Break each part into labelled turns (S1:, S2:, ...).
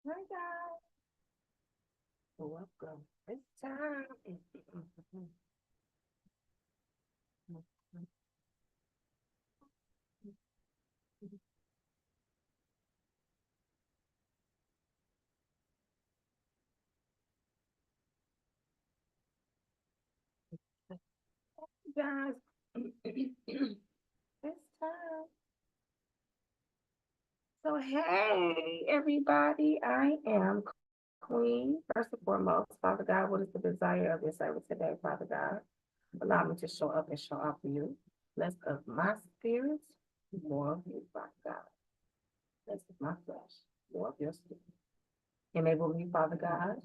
S1: Hi guys, welcome. It's time. Guys, it's time. So hey everybody, I am Queen. First and foremost, Father God, what is the desire of your service today, Father God? Allow me to show up and show up for you. Less of my spirit, more of you, Father God. Less of my flesh, more of your spirit. Enable me, Father God.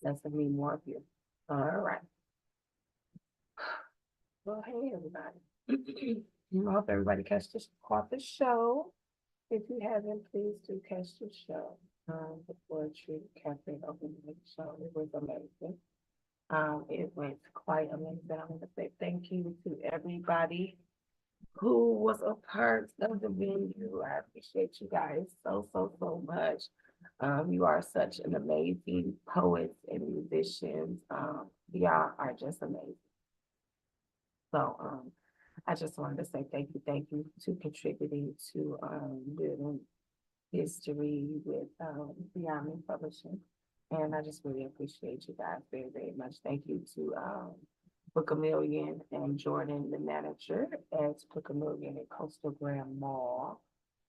S1: Less of me, more of you. All right. Well, hey, everybody. I hope everybody caught the show. If you haven't, please do catch the show. The Poetry Cafe Open Mic Show. It was amazing. It went quite amazing. I want to say thank you to everybody who was a part of the venue. I appreciate you guys so much. You are such an amazing poets and musicians. Y'all are just amazing. So I just wanted to say thank you to contributing to building history with Beyond Me Publishing. And I just really appreciate you guys very much. Thank you to Book a Million and Jordan, the manager at Book a Million at Coastal Grand Mall.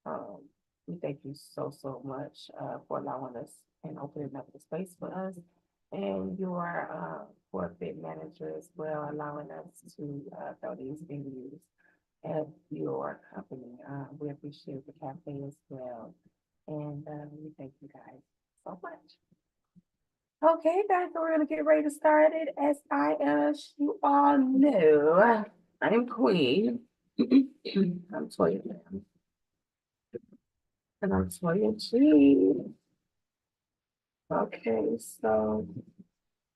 S1: Um, we thank you so much for allowing us and opening up the space for us. And your corporate manager as well, allowing us to throw these venues at your company. We appreciate the cafe as well. And we thank you guys so much. Okay, guys, so we're gonna get ready to start it. As you all know, I'm Queen. I'm Toya Lamb, and I'm Toya G. Okay, so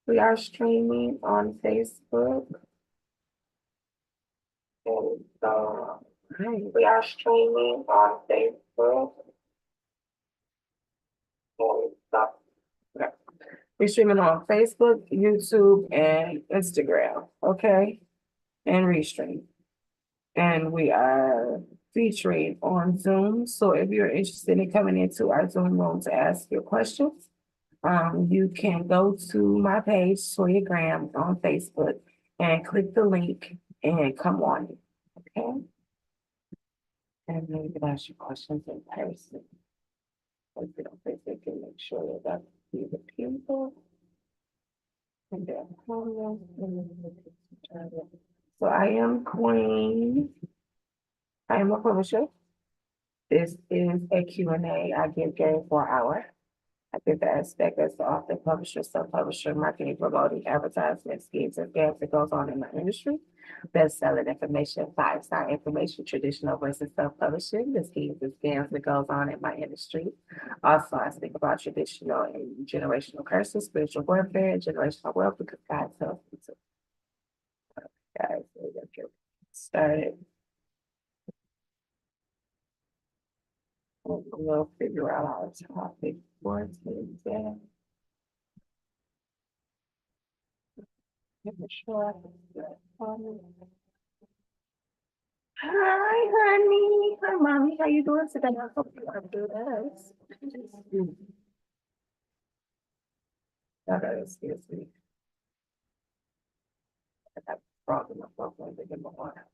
S1: we are streaming on Facebook. And so we are streaming on Facebook. And so okay. We're streaming on Facebook, YouTube, and Instagram. Okay, and Restream. And we are featuring on Zoom. So if you're interested in coming into our Zoom room to ask your questions, you can go to my page, Toya Graham, on Facebook, and click the link and come on. Okay. And then you can ask your questions in person. If you don't Facebook, and make sure that you the people. And then, so I am Queen. I am a publisher. This is a Q&A. I give game for an hour. I give the aspect as the author, publisher, sub-publisher, marketing, promoting, advertisement, schemes, and scams that goes on in my industry. Best-selling information, five-star information, traditional versus self-publishing, the schemes and scams that goes on in my industry. Also, I speak about traditional and generational curses, spiritual warfare, and generational wealth because God tells me to. Guys, we're gonna get started. We'll figure out our topic for today. Sure. Hi, honey. Hi, mommy. How you doing today? I hope you are good. Okay, excuse me. I got frog in my throat when I get my water.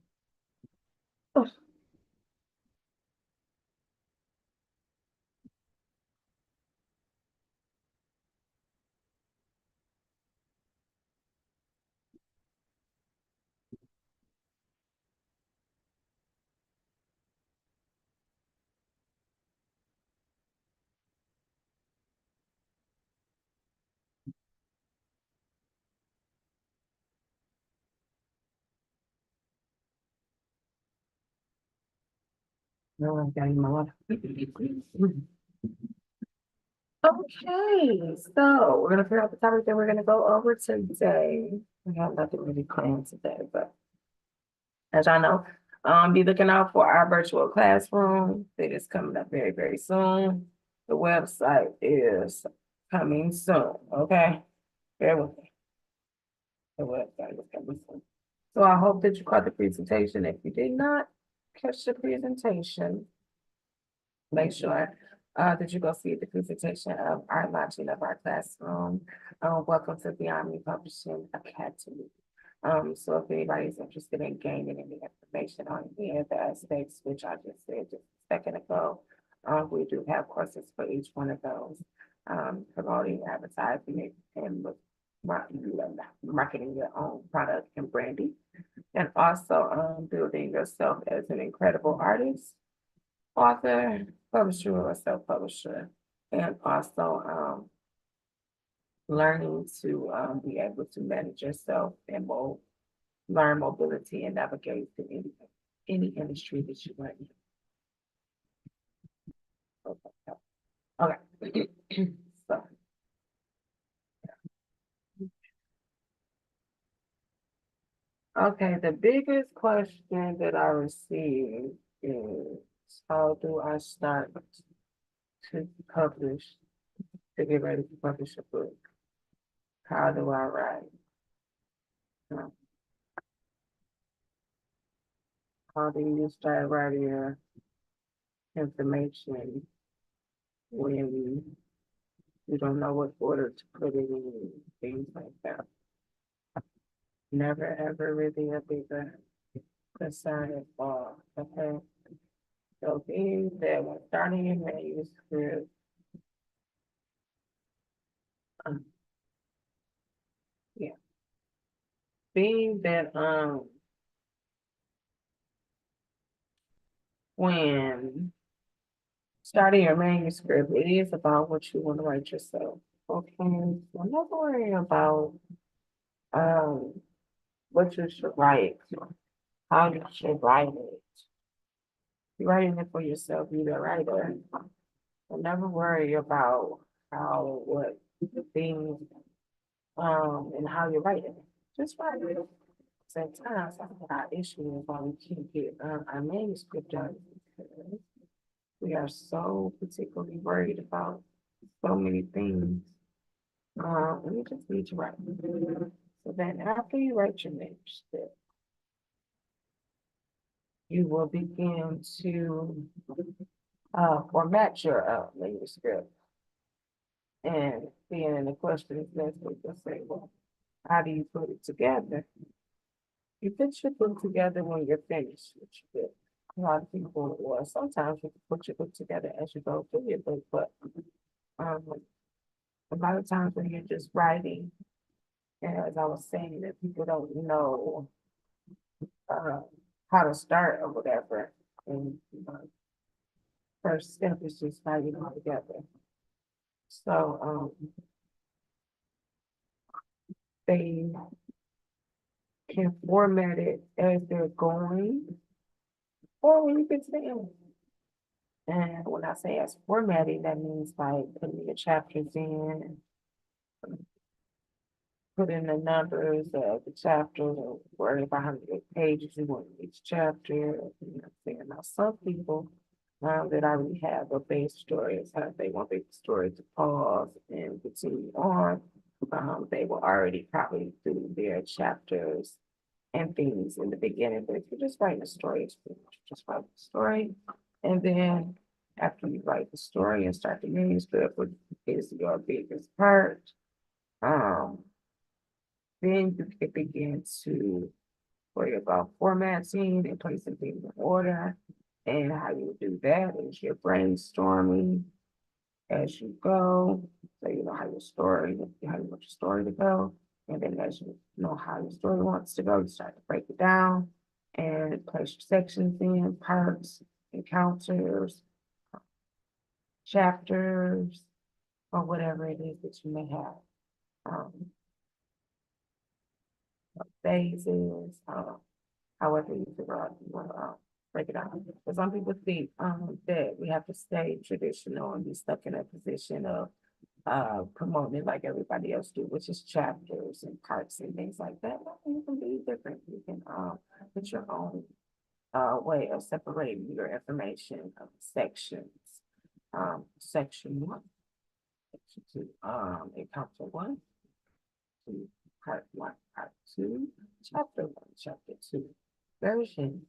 S1: No, I got my water. Okay, so we're gonna figure out the topic that we're gonna go over today. We have nothing really planned today, but as y'all know, Be looking out for our virtual classroom that is coming up very, very soon. The website is coming soon, okay? Bear with me. The website is coming soon. So I hope that you caught the presentation. If you did not catch the presentation, make sure that you go see the presentation of our launching of our classroom. Welcome to Beyond Me Publishing Academy. So if anybody's interested in gaining any information on any of the aspects, which I just said just a second ago, we do have courses for each one of those. Promoting, advertising, and marketing your own product and branding. And also building yourself as an incredible artist, author, publisher, or self-publisher. And also learning to be able to manage yourself and learn mobility and navigate through any industry that you want in. Okay. So, okay, the biggest question that I received is how do I start to publish, to get ready to publish a book? How do I write? How do you start writing your information when you don't know what order to put it in, things like that? Never ever really a bigger concern at all, okay? So being that when starting your manuscript, yeah, being that when starting your manuscript, it is about what you want to write yourself. Okay, so never worry about um what you should write, how you should write it. You're writing it for yourself, you're the writer. So never worry about how what things and how you write it. Just write it. Sometimes our issue is why we can't get our manuscript done. We are so particularly worried about so many things. We just need to write. So then after you write your manuscript, you will begin to format your manuscript. And then the question is next week, you'll say, well, how do you put it together? You put your book together when you're finished with your book. A lot of people, or sometimes you can put your book together as you go through your book, but a lot of times when you're just writing, and as I was saying, that people don't know how to start or whatever. And first step is just writing all together. So they can format it as they're going, or when you get to the end. And when I say as formatting, that means like putting your chapters in, put in the numbers of the chapters, or worry about how many pages you want in each chapter. You know what I'm saying? Now, some people that already have a base story, is how they want the story to pause and continue on. They will already probably do their chapters and things in the beginning, but if you're just writing a story, it's pretty much just write the story. And then after you write the story and start the manuscript, which is your biggest part, then you can begin to worry about formatting and placing things in order. And how you do that is you're brainstorming as you go. So you know how your story, how you want your story to go. And then as you know how your story wants to go, you start to break it down and place your sections in, parts, encounters, chapters, or whatever it is that you may have. Phases, however you figure out you want to break it down. But some people think that we have to stay traditional and be stuck in a position of promoting it like everybody else do, which is chapters and parts and things like that. You can be different. You can put your own way of separating your information of sections. Section one, section two, encounter one, two, part one, part two, chapter one, chapter two, version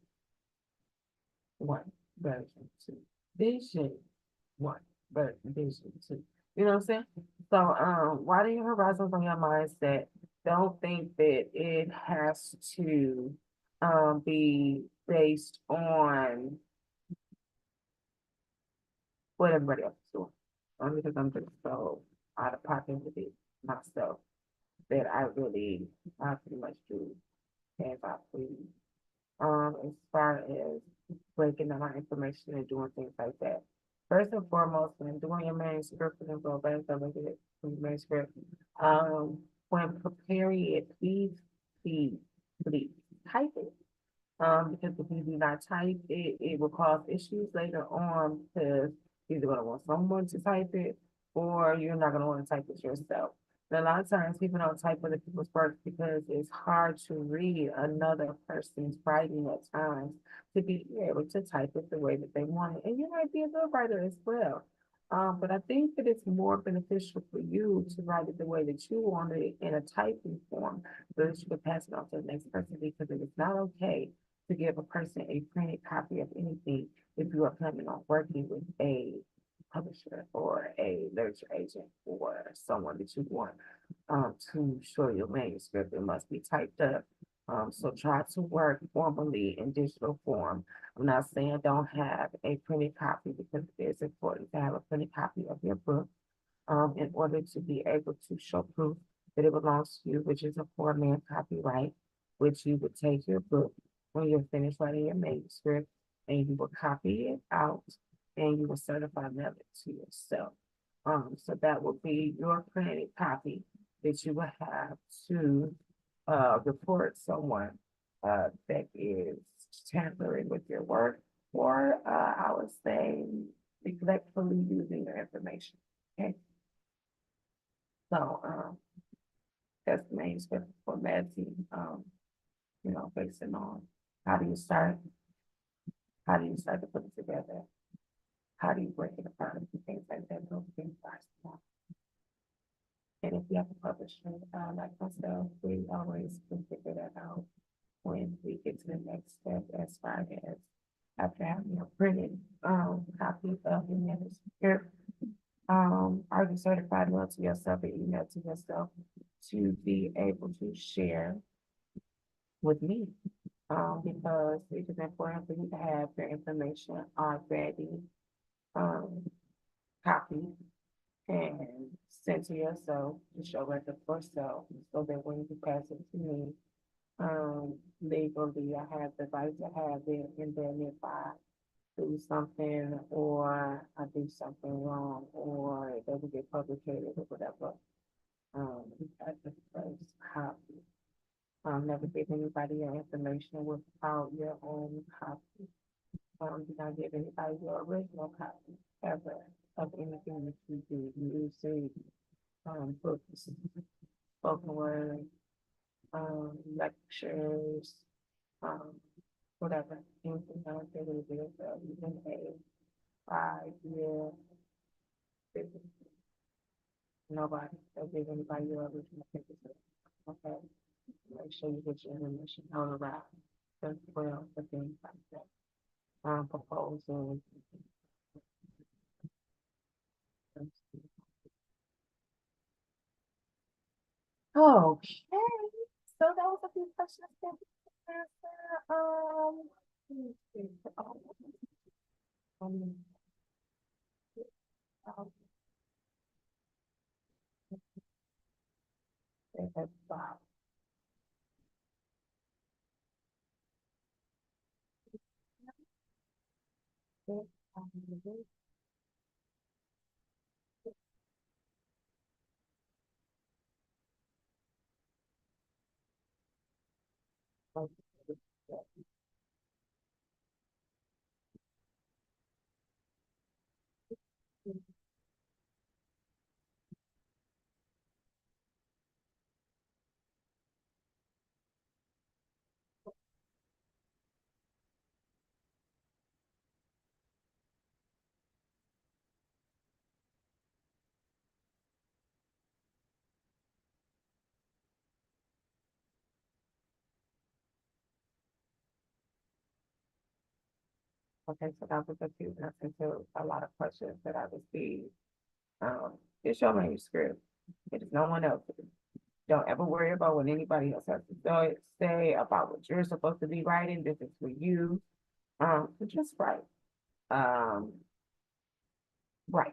S1: one, version two, vision one, vision two. You know what I'm saying? So, widen your horizons on your mindset. Don't think that it has to be based on what everybody else is doing. Only because I'm just so out of pocket with it myself that I pretty much do as I please. As far as breaking down my information and doing things like that. First and foremost, when doing your manuscript and go back and look at it from your manuscript, when preparing it, please type it. Because if you do not type it, it will cause issues later on because you're either gonna want someone to type it or you're not gonna want to type it yourself. And a lot of times people don't type other people's work because it's hard to read another person's writing at times to be able to type it the way that they want it. And you might be a good writer as well. But I think that it's more beneficial for you to write it the way that you want it in a typing form so that you can pass it on to the next person because it is not okay to give a person a printed copy of anything if you are planning on working with a publisher or a literature agent or someone that you want to show your manuscript. It must be typed up. So try to work formally in digital form. I'm not saying don't have a printed copy because it is important to have a printed copy of your book in order to be able to show proof that it belongs to you, which is a 4-man copyright, which you would take your book when you're finished writing your manuscript and you will copy it out and you will certify mail it to yourself. So that will be your printed copy that you will have to report someone that is tampering with your work or I would say neglectfully using your information. Okay. So that's the main script for medicine. Basing on how do you start, how do you start to put it together, how do you break it apart, and things like that. Those things are small. And if you have a publisher, like myself, we always can figure that out when we get to the next step as far as after having a printed copy of your manuscript. Are you certified mail to yourself and email to yourself to be able to share with me? Because it is important for you to have your information already copied and sent to yourself to show record for self so that when you pass it to me, legally I have the right to have it and then if I do something or I do something wrong or it doesn't get published or whatever, that's the first copy. Never give anybody your information without your own copy. Do not give anybody your original copy ever of anything that you do, music, books, spoken word, lectures, um, whatever, anything else that it is, even a 5-year business. Nobody, don't give anybody your original picture. Okay, make sure you get your information on around as well for things like that. Proposals. Okay, so that was a few questions that we can answer. Let me see. Um, um, that's Bob. Okay, so that was a few minutes into a lot of questions that I received. It's your manuscript. It is no one else's. Don't ever worry about what anybody else has to say about what you're supposed to be writing. This is for you. But just write. Um, write.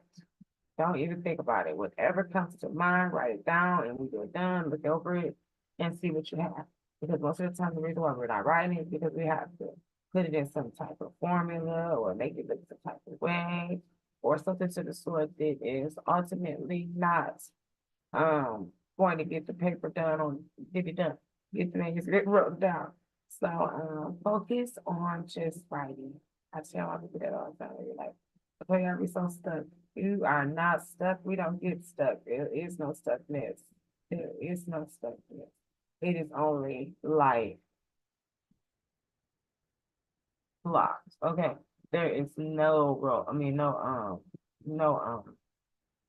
S1: Don't even think about it. Whatever comes to mind, write it down, and when you're done, look over it and see what you have. Because most of the time, the reason why we're not writing is because we have to put it in some type of formula or make it look some type of way or something to the sort that is ultimately not going to get the paper done on get it done, get the manuscript wrote down. So focus on just writing. I tell my people that all the time. You're like, okay, are we so stuck? You are not stuck. We don't get stuck. There is no stuckness. There is no stuckness. It is only life blocks. Okay. There is no road. I mean, no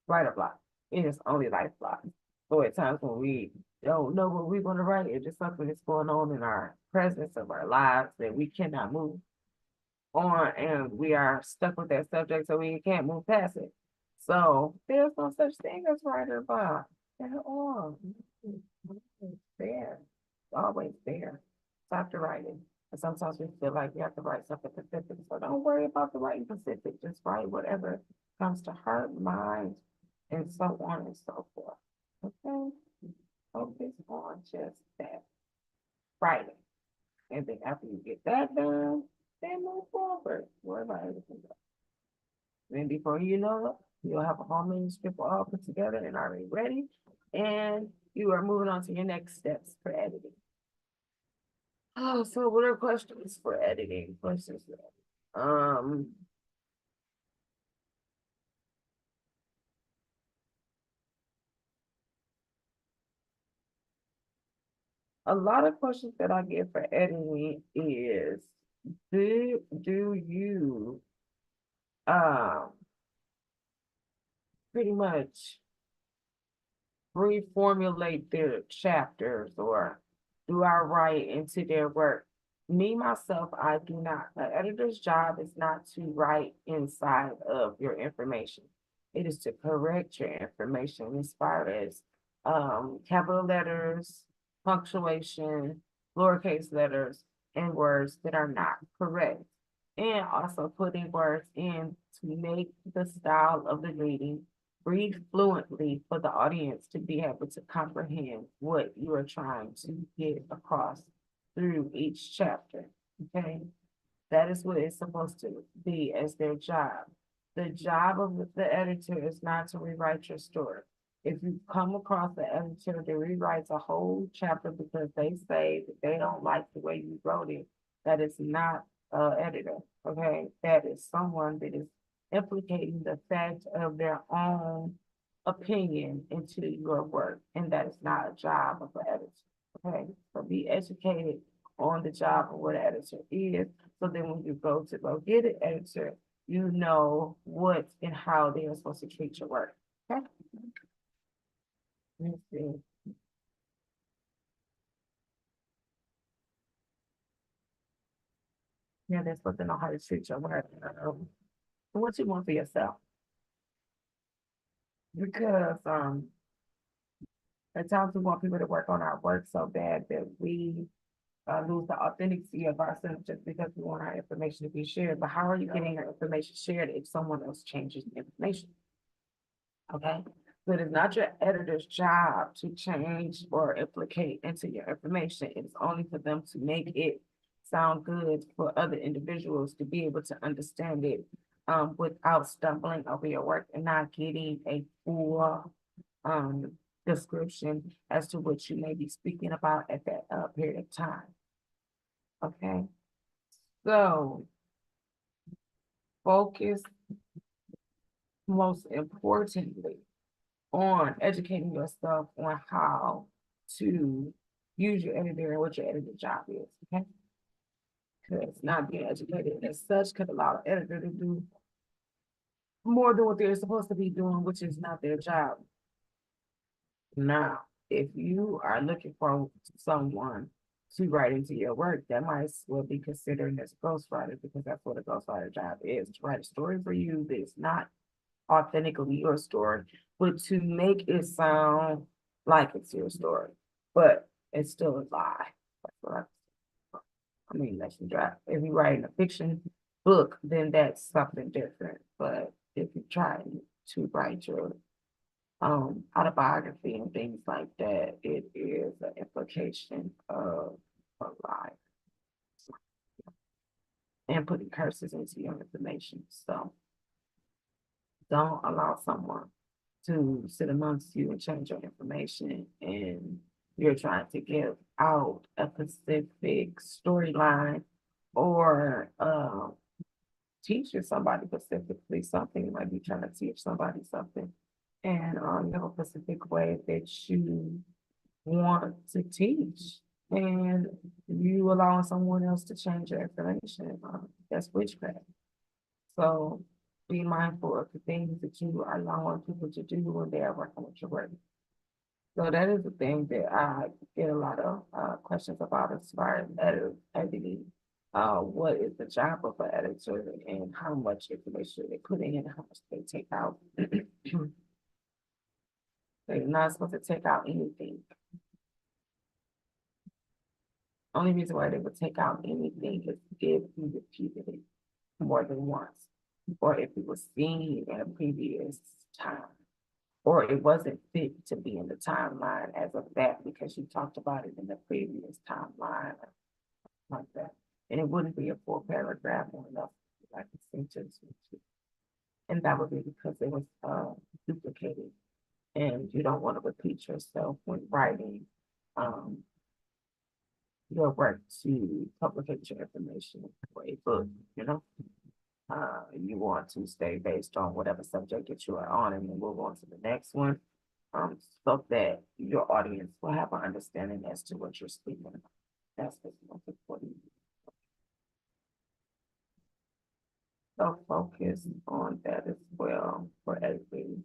S1: writer block. It is only life block. So at times when we don't know what we're going to write, it's just something that's going on in our presence of our lives that we cannot move on, and we are stuck with that subject, so we can't move past it. So there's no such thing as writer block at all. It's there. It's always there. Stop the writing. And sometimes we feel like we have to write something specific. So don't worry about the writing specific. Just write whatever comes to heart, mind, and so on and so forth. Okay? Focus on just that writing. And then after you get that done, then move forward. Worry about everything else. Then before you know it, you'll have a whole manuscript all put together and already ready. And you are moving on to your next steps for editing. Oh, so what are questions for editing? Questions. Um, a lot of questions that I get for editing is, do you um pretty much reformulate their chapters or do I write into their work? Me, myself, I do not. An editor's job is not to write inside of your information. It is to correct your information as far as capital letters, punctuation, lowercase letters, and words that are not correct. And also putting words in to make the style of the reading read fluently for the audience to be able to comprehend what you are trying to get across through each chapter. Okay, that is what it's supposed to be as their job. The job of the editor is not to rewrite your story. If you come across the editor that rewrites a whole chapter because they say that they don't like the way you wrote it, that is not an editor. Okay, that is someone that is implicating the fact of their own opinion into your work, and that is not a job of an editor. Okay, so be educated on the job of what an editor is. So then when you go to go get an editor, you know what and how they are supposed to treat your work. Okay. Let me see. Yeah, they're supposed to know how to treat your work. What you want for yourself. Because at times we want people to work on our work so bad that we lose the authenticity of ourselves just because we want our information to be shared. But how are you getting your information shared if someone else changes the information? Okay, so it is not your editor's job to change or implicate into your information. It's only for them to make it sound good for other individuals to be able to understand it without stumbling over your work and not getting a full um, description as to what you may be speaking about at that period of time. Okay, so focus most importantly on educating yourself on how to use your editor and what your editor job is, okay? Because not being educated as such could allow the editor to do more than what they're supposed to be doing, which is not their job. Now, if you are looking for someone to write into your work, that might as well be considered as a ghostwriter because that's what a ghostwriter job is, to write a story for you that's not authentically your story, but to make it sound like it's your story, but it's still a lie. That's what I mean, that's your job. If you're writing a fiction book, then that's something different. But if you're trying to write your autobiography and things like that, it is an implication of a lie and putting curses into your information. So don't allow someone to sit amongst you and change your information and you're trying to give out a specific storyline or teach somebody specifically something. You might be trying to teach somebody something and you have a specific way that you want to teach and you allowing someone else to change your information. That's witchcraft. So be mindful of the things that you are allowing people to do when they are working with your work. So that is the thing that I get a lot of questions about as far as editing. What is the job of an editor and how much information they put in and how much they take out? They're not supposed to take out anything. Only reason why they would take out anything is if you repeated it more than once, or if it was seen in a previous time, or it wasn't fit to be in the timeline as of that because you talked about it in the previous timeline, like that. And it wouldn't be a full paragraph or enough, like a sentence or two. And that would be because it was duplicated. And you don't want to repeat yourself when writing your work to publicate your information for a book, you know? You want to stay based on whatever subject that you are on and then move on to the next one, so that your audience will have an understanding as to what you're speaking about. That's what's most important. So focus on that as well for every.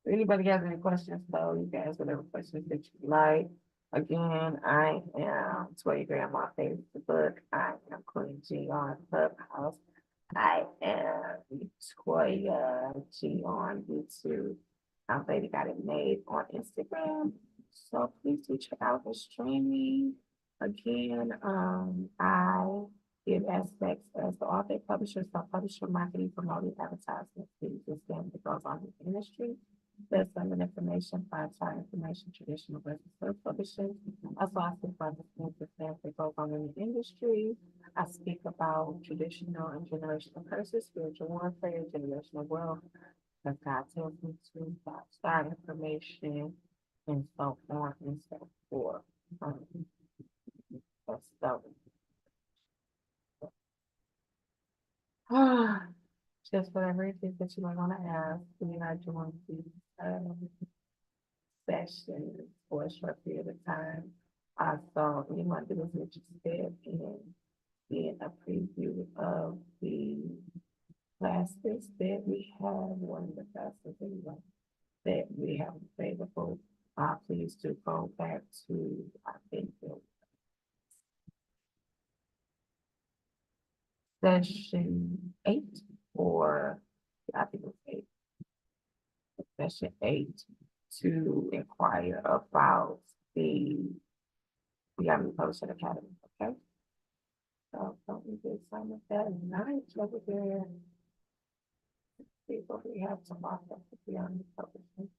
S1: If anybody has any questions, though, you can ask whatever questions that you like. Again, I am Toya Graham on Facebook. I am Queen G on Clubhouse. I am Toya G on YouTube. Baby Got It Made on Instagram. So please do check out the streaming. Again, I give aspects as the author, publisher, self-publisher, marketing, promoting, advertising, things that goes on in the industry. There's some information, five-star information, traditional versus self-publishing. Also, I speak about the things that goes on in the industry. I speak about traditional and generational curses, spiritual warfare, generational wealth, because God tells me to five-star information, and so on and so forth. So, just whatever it is that you might want to ask, we are doing these sessions for a short period of time. So you might be interested in being a preview of the classes that we have, one of the classes anyway, that we have available. Please do go back to, I think, the session 8 or I think it was 8, session 8 to inquire about the Beyond Publishing Academy. Okay. So we did some of that night over there. See what we have to offer for Beyond Publishing.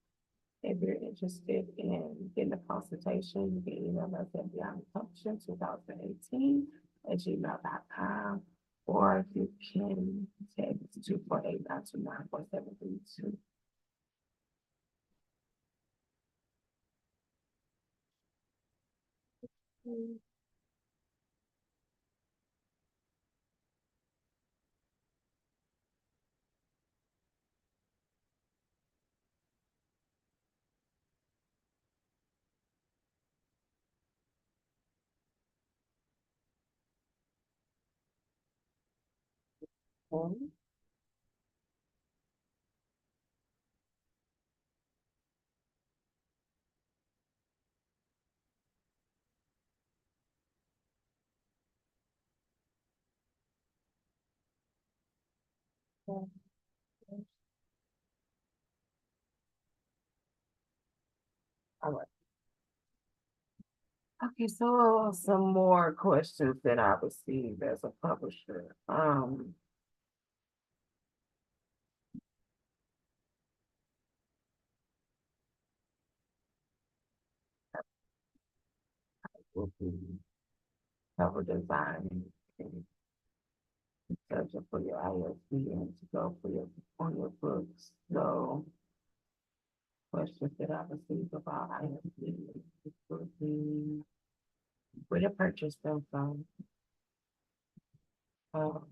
S1: If you're interested in getting a consultation, you can email us at Beyond Publishing 2018 at gmail.com, or you can text 248-929-4732. Okay. All right. Okay, so some more questions that I received as a publisher. Will be cover design and searching for your ISB and to go for your on your books. So questions that I received about ISB would be where to purchase them from. Um,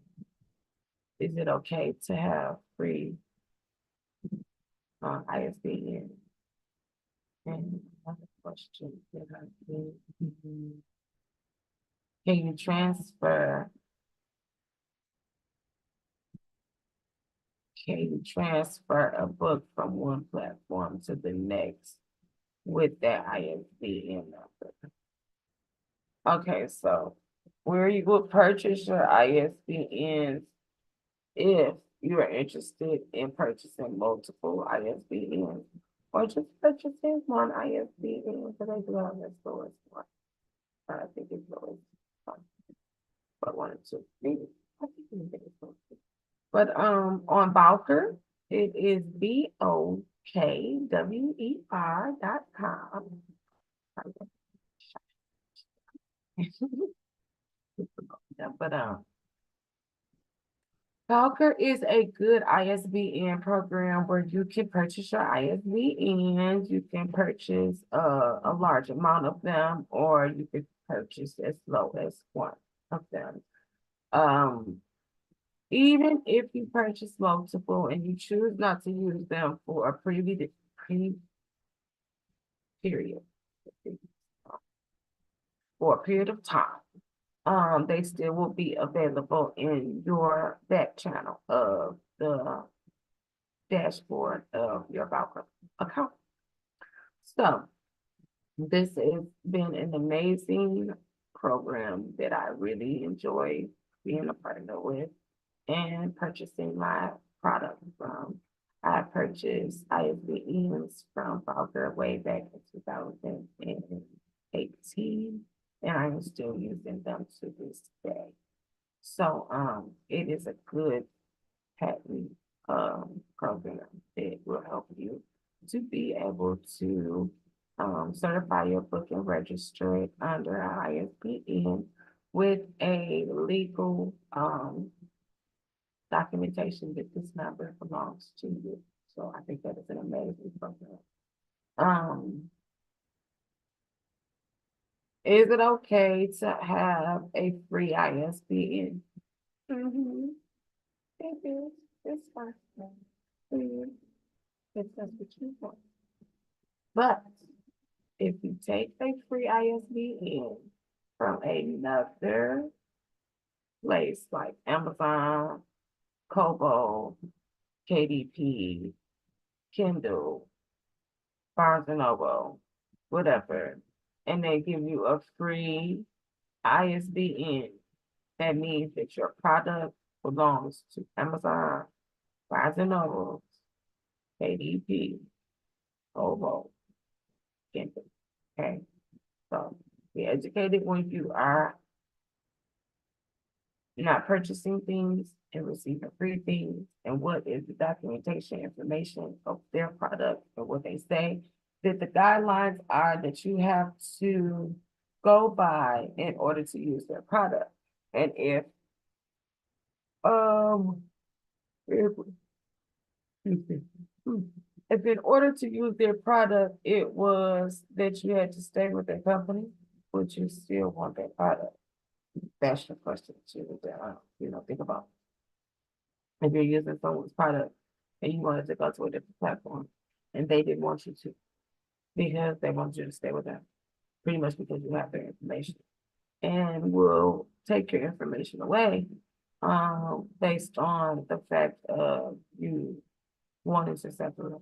S1: is it okay to have free ISBN? And another question that I did, can you transfer? Can you transfer a book from one platform to the next with that ISBN number? Okay, so where you will purchase your ISBNs if you are interested in purchasing multiple ISBNs or just purchasing one ISBN because they do have their stores. I think it's always fun, but one or two, maybe. I think it's one. But on Bowker, it is BOKWER.com. But Bowker is a good ISBN program where you can purchase your ISBNs. You can purchase a large amount of them, or you can purchase as low as one of them. Even if you purchase multiple and you choose not to use them for a period, for a period of time, they still will be available in your back channel of the dashboard of your Bowker account. So this has been an amazing program that I really enjoy being a partner with and purchasing my product from. I purchased ISBNs from Bowker way back in 2018, and I am still using them to this day. So it is a good patent program that will help you to be able to certify your book and register it under ISBN with a legal documentation that this number belongs to you. So I think that is an amazing program. Is it okay to have a free ISBN? Mm-hmm. It is. It's fine. If that's what you want. But if you take a free ISBN from another place like Amazon, Kobo, KDP, Kindle, Barnes and Noble, whatever, and they give you a free ISBN, that means that your product belongs to Amazon, Barnes and Noble, KDP, Kobo, Kindle. Okay, so be educated when you are not purchasing things and receiving free things, and what is the documentation information of their product and what they say, that the guidelines are that you have to go by in order to use their product. And um if, if in order to use their product, it was that you had to stay with their company, would you still want that product? That's your question to think about. If you're using someone's product and you wanted to go to a different platform and they didn't want you to because they wanted you to stay with them, pretty much because you have their information and will take your information away based on the fact of you wanting to separate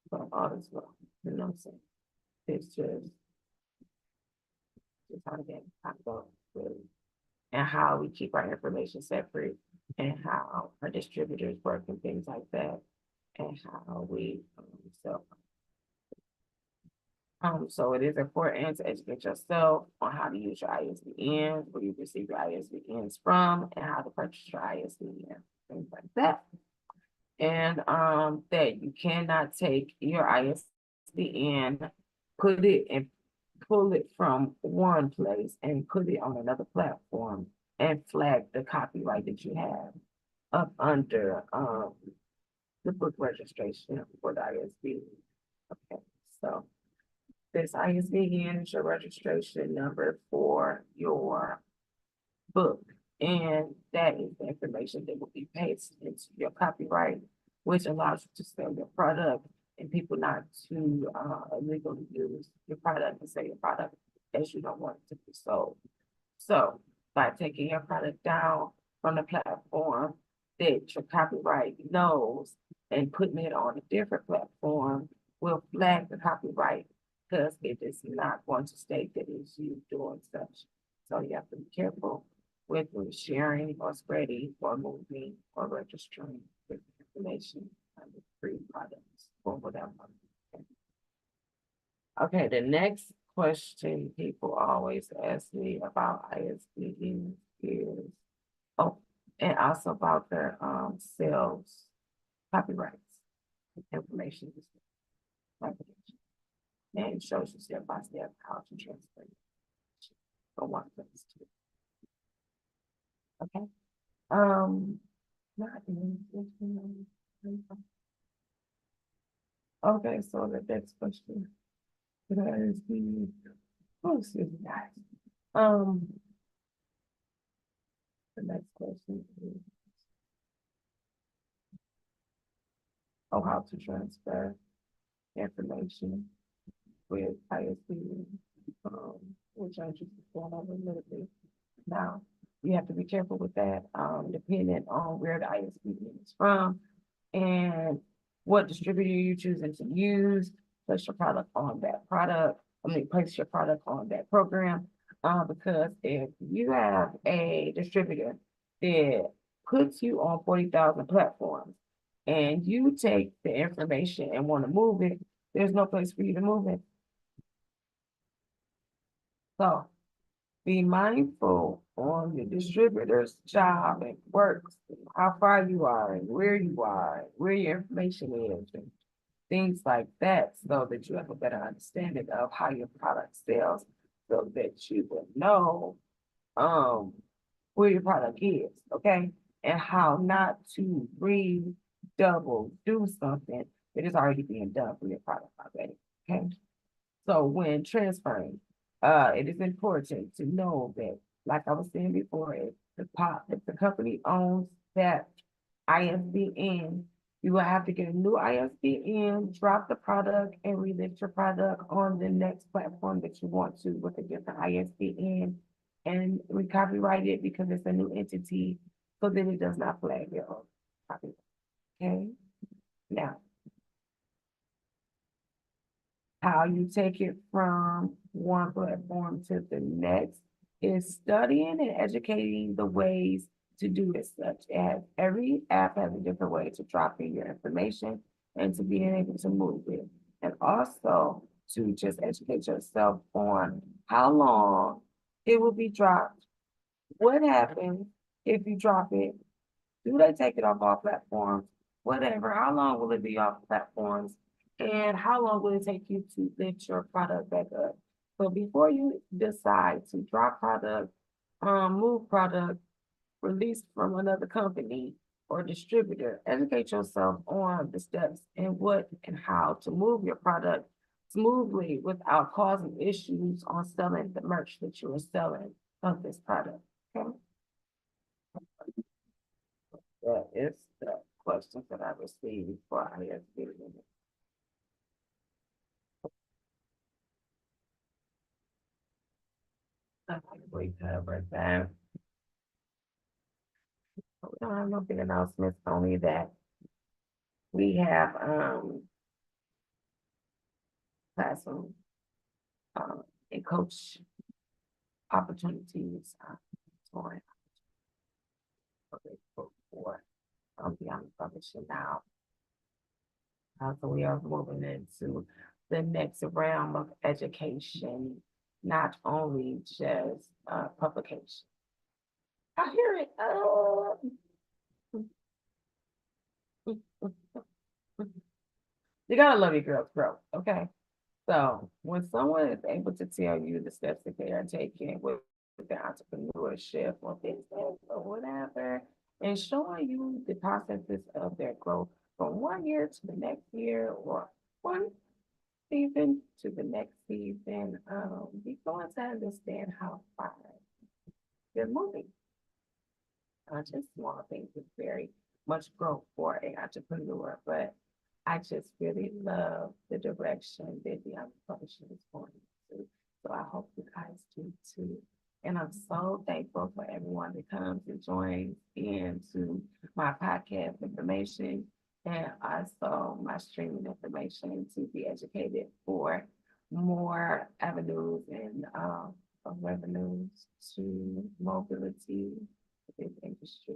S1: from all this world. You know what I'm saying? It's just how the game how it goes, really, and how we keep our information separate and how our distributors work and things like that, and how we sell. So it is important to educate yourself on how to use your ISBNs, where you receive your ISBNs from, and how to purchase your ISBN, things like that. And that you cannot take your ISBN, put it and pull it from one place and put it on another platform and flag the copyright that you have up under the book registration for the ISBN. Okay, so this ISBN is your registration number for your book. And that is the information that will be pasted into your copyright, which allows you to sell your product and people not to illegally use your product and sell your product as you don't want it to be sold. So by taking your product down from the platform that your copyright knows and putting it on a different platform will flag the copyright because it is not going to state that it's you doing such. So you have to be careful with sharing or spreading or moving or registering with information on the free products or whatever. Okay, the next question people always ask me about ISBN is, oh, and also about their sales copyrights information. And it shows you step by step how to transfer from one place to. Okay. Not even- Okay, so the next question. That is the, oh, excuse me, guys. The next question is, oh, how to transfer information with ISBN, which I just going over a little bit. Now, you have to be careful with that, depending on where the ISBN is from and what distributor you're choosing to use. Place your product on that product. Place your product on that program. Because if you have a distributor that puts you on 40,000 platforms and you take the information and want to move it, there's no place for you to move it. So be mindful on your distributor's job and works, how far you are and where you are, and where your information is, and things like that, so that you have a better understanding of how your product sells, so that you will know where your product is, okay? And how not to double do something that is already being done for your product already, okay? So when transferring, it is important to know that, like I was saying before, if the company owns that ISBN, you will have to get a new ISBN, drop the product, and relist your product on the next platform that you want to with a different ISBN and recopyright it because it's a new entity, so that it does not flag your own copyright. Okay, now how you take it from one platform to the next is studying and educating the ways to do it such as every app has a different way to drop in your information and to being able to move it. And also to just educate yourself on how long it will be dropped. What happens if you drop it? Do they take it off all platforms? Whatever, how long will it be off platforms? And how long will it take you to lift your product back up? So before you decide to drop product, move product, release from another company or distributor, educate yourself on the steps and what and how to move your product smoothly without causing issues on selling the merch that you are selling of this product. Okay. That is the questions that I received for ISBN. I think we covered that. We don't have no big announcements, only that we have classroom and coach opportunities for
S2: for Beyond Publishing now. So we are moving into the next realm of education, not only just publication. I hear it. You gotta love your girl's growth, okay? So when someone is able to tell you the steps that they are taking with their entrepreneurship or business or whatever, and showing you the processes of their growth from 1 year to the next year or one season to the next season, you're going to understand how far they're moving. Just small things is very much growth for an entrepreneur, but I just really love the direction that the publishing is going to. So I hope you guys do too. And I'm so thankful for everyone that comes and joins into my podcast information and also my streaming information to be educated for more avenues and of revenues to mobility in this industry.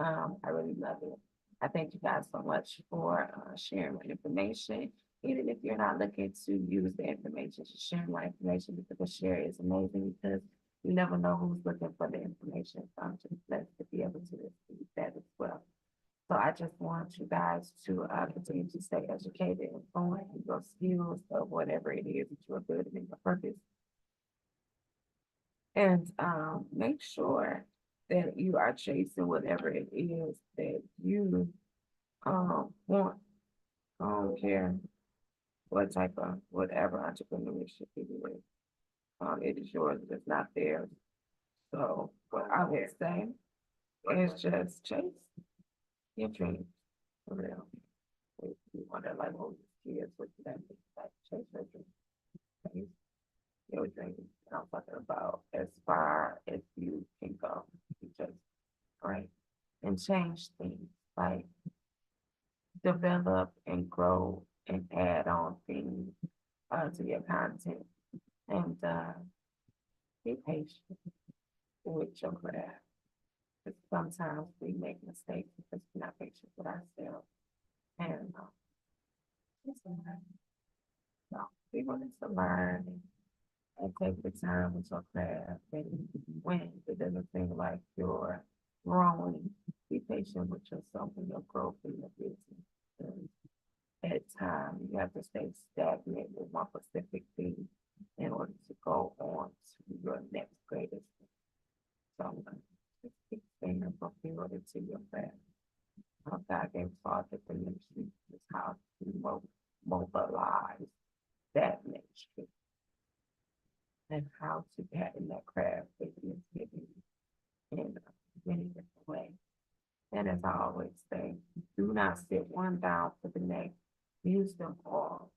S2: I really love it. I thank you guys so much for sharing my information. Even if you're not looking to use the information, just share my information because the share is amazing because you never know who's looking for the information. So I'm just blessed to be able to receive that as well. So I just want you guys to continue to stay educated and growing in your skills of whatever it is that you are building in your purpose. And make sure that you are chasing whatever it is that you want. I don't care what type of whatever entrepreneurship it is. It is yours, if it's not theirs. So what I would say is just chase your dreams for real. If you want to like hold your kids with them, like chase your dreams. Chase your dreams. I'm talking about as far as you can go. You just right and change things. Like develop and grow and add on things to your content and be patient with your craft. Because sometimes we make mistakes because we're not patient with ourselves. And it's all right. So we wanted to learn and take the time with your craft. And when it doesn't seem like you're growing, be patient with yourself and your growth in your business. And at time, you have to stay stagnant with one specific thing in order to go on to your next greatest thing. So just keep staying fulfilled to your craft. How God gave us all different ministries is how to mobilize that ministry and how to pattern that craft that He is giving you in many different ways. And as I always say, do not sit one down for the next. Use them all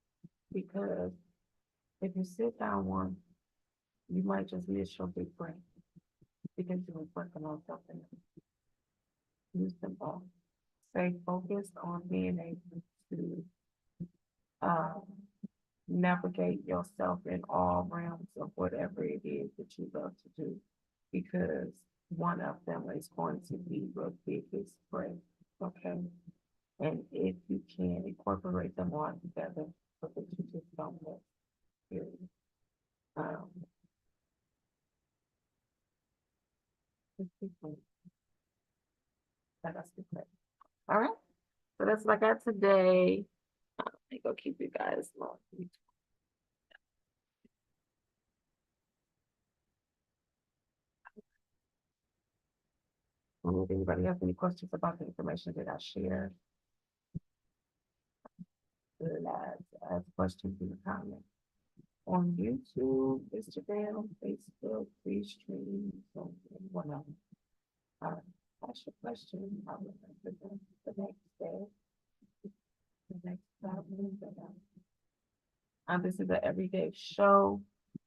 S2: because if you sit down one, you might just miss your big break because you were working on something else. Use them all. Stay focused on being able to um, navigate yourself in all realms of whatever it is that you love to do because one of them is going to be your biggest break. Okay. And if you can incorporate them all together, so that you just don't miss. Period. Um, that's the great. All right. So that's what I got today. I go keep you guys long. If anybody has any questions about the information that I shared, ask questions in the comments. On YouTube, Instagram, Facebook, free stream, so anyone else. Ask your question. I will answer them the next day, the next time. This is an everyday show.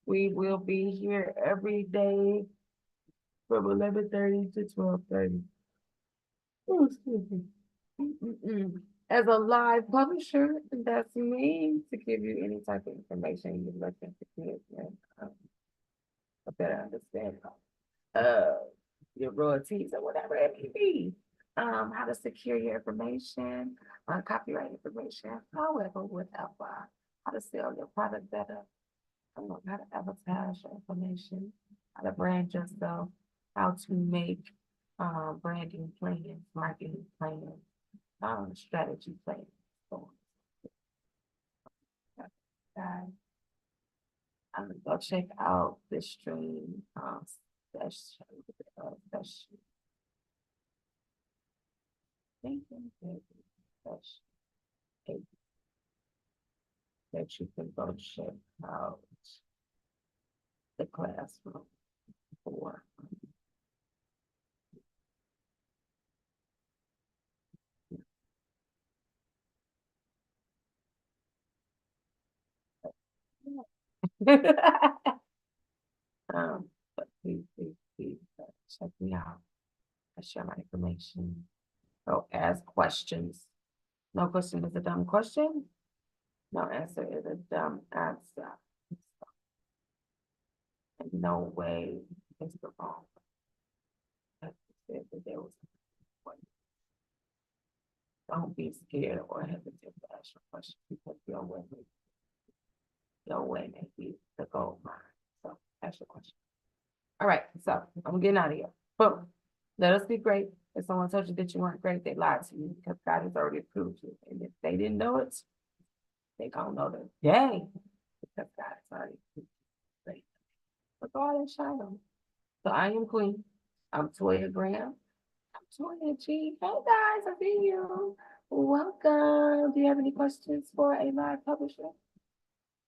S2: We will be here every day from 11:30 to 12:30. Oh, excuse me. Mm-mm-mm. As a live publisher, that's me to give you any type of information you're looking to get and a better understanding. Uh, your royalties or whatever it may be. How to secure your information, copyright information, however, whatever, how to sell your product better, how to advertise your information, how to brand yourself, how to make branding plans, marketing plans, strategy plans. So, guys, go check out the stream session. Session. Thank you. Session. That you can go check out the classroom for. But please, check me out. I share my information. So ask questions. No question is a dumb question. No answer is a dumb answer. And no way is the wrong. Like I said, that there was one. Don't be scared or hesitant to ask your question because your way may be the gold mine. So ask your question. All right, so I'm getting out of here. Boom. Let us be great. If someone told you that you weren't great, they lied to you because God has already proved you. And if they didn't know it, they gonna know today because God has already proved you great. But go out and shine them. So I am Queen. I'm Toya Graham. I'm Toya G. Hey guys, I see you. Welcome. Do you have any questions for a live publisher?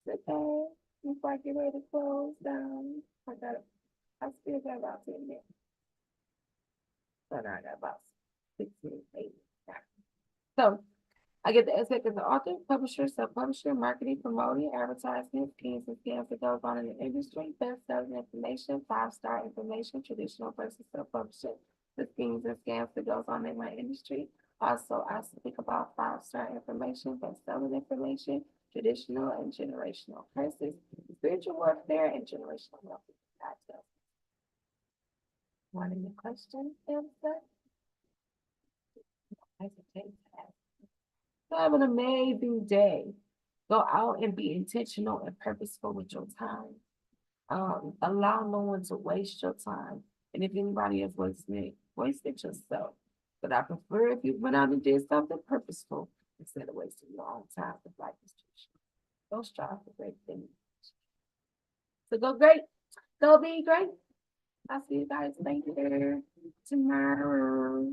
S2: Okay. Before I get ready to close down, I still got about 10 minutes. So now I got about 16, 8. So I get the aspect as an author, publisher, sub-publisher, marketing, promoting, advertisement, schemes and scams that goes on in the industry, best-selling information, 5-star information, traditional versus sub-publishing, the schemes and scams that goes on in my industry. Also, I speak about 5-star information, best-selling information, traditional and generational curses, spiritual warfare, and generational wealth. Want any questions, answer? Hesitate to ask. So have an amazing day. Go out and be intentional and purposeful with your time. Allow no one to waste your time. And if anybody is wasting it, waste it yourself. But I prefer if you went out and did something purposeful instead of wasting your own time with life is too short. Go strive for great things. So go great. Go be great. I'll see you guys later tomorrow.